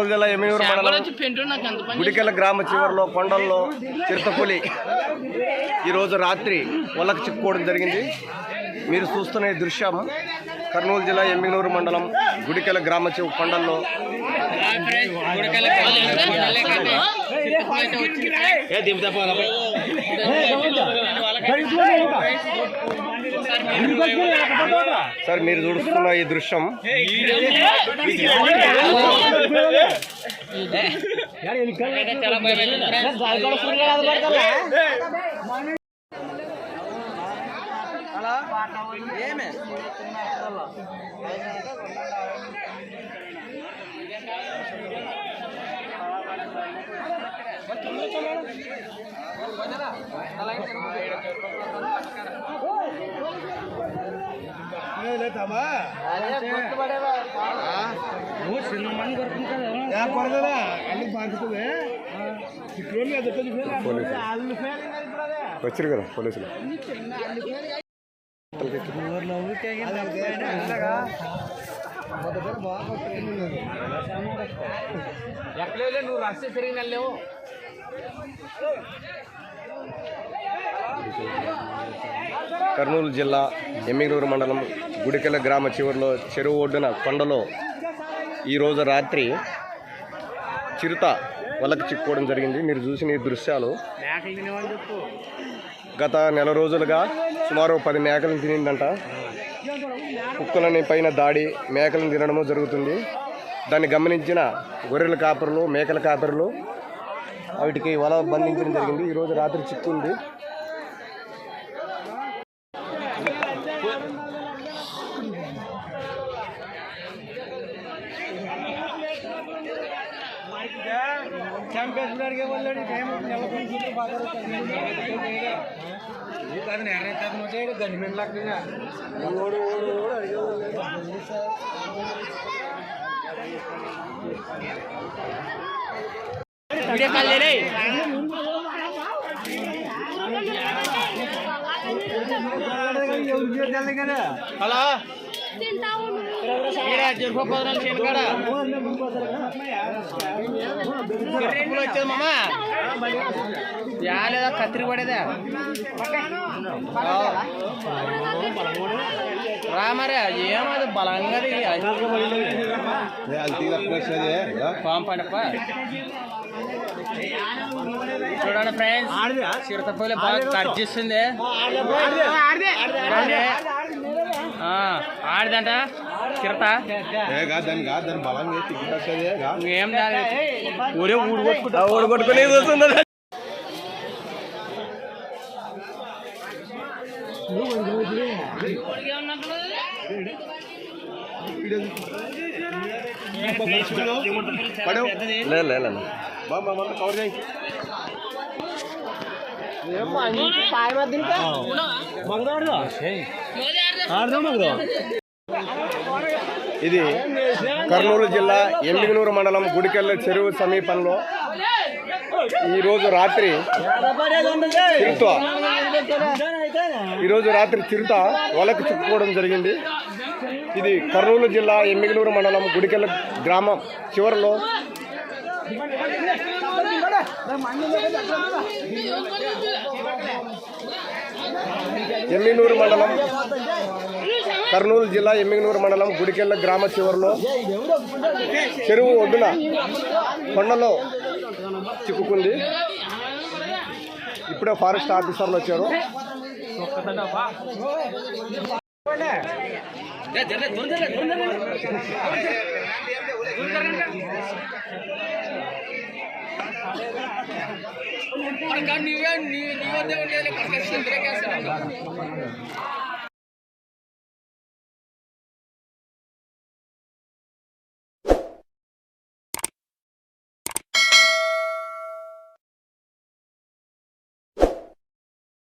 జిల్లా ఎమ్మిగనూరు మండలం గుడికెల గ్రామ చివరిలో కొండల్లో చిరుతపులి ఈరోజు రాత్రి వలకు చిక్కుకోవడం జరిగింది. మీరు చూస్తున్న ఈ దృశ్యం కర్నూలు జిల్లా ఎమ్మిగనూరు మండలం గుడికెల గ్రామ కొండల్లో సార్ మీరు చూస్తున్న ఈ దృశ్యం వచ్చారు కదా పోలీసులు. నువ్వు రాస్తే తిరిగి లేవు. కర్నూలు జిల్లా ఎమ్మిగనూరు మండలం గుడికెల గ్రామ చివరిలో చెరువు ఒడ్డున కొండలో ఈరోజు రాత్రి చిరుత వలకు చిక్కుకోవడం జరిగింది. మీరు చూసిన ఈ దృశ్యాలు గత నెల రోజులుగా సుమారు 10 మేకలను తినిందంట. కుక్కలని పైన దాడి మేకలను తినడము జరుగుతుంది. దాన్ని గమనించిన గొర్రెల కాపరులు మేకల కాపరులు వాటికి వల బంధించడం జరిగింది. ఈరోజు రాత్రి చిక్కుంది. హలో వచ్చేది మామా లేదా కత్తిరి పడేదా రామరే ఏమది బలంగా పంపండప్ప. చూడండి ఫ్రెండ్స్, చిరుతపులి బాగా కట్ చేస్తుంది. ఆడిదంట చిరత ఏం ఊరే ఊడుకొట్టుకునే చూస్తుంది. ఇది కర్నూలు జిల్లా ఎమ్మిగనూరు మండలం గుడికెళ్ళ చెరువు సమీపంలో ఈరోజు రాత్రి చిరుత వలకు చిక్కుకోవడం జరిగింది. ఇది కర్నూలు జిల్లా ఎమ్మిగనూరు మండలం గుడికెళ్ళ గ్రామం చివరిలో ఎమ్మిగనూరు మండలం కర్నూలు జిల్లా ఎమ్మిగనూరు మండలం గుడికెళ్ళ గ్రామ చివరిలో చెరువు ఒడ్డున కొండలో చిక్కుకుంది. ఇప్పుడే ఫారెస్ట్ ఆఫీసర్లు వచ్చారు. నీవే నీ వద్దే ఉండేది.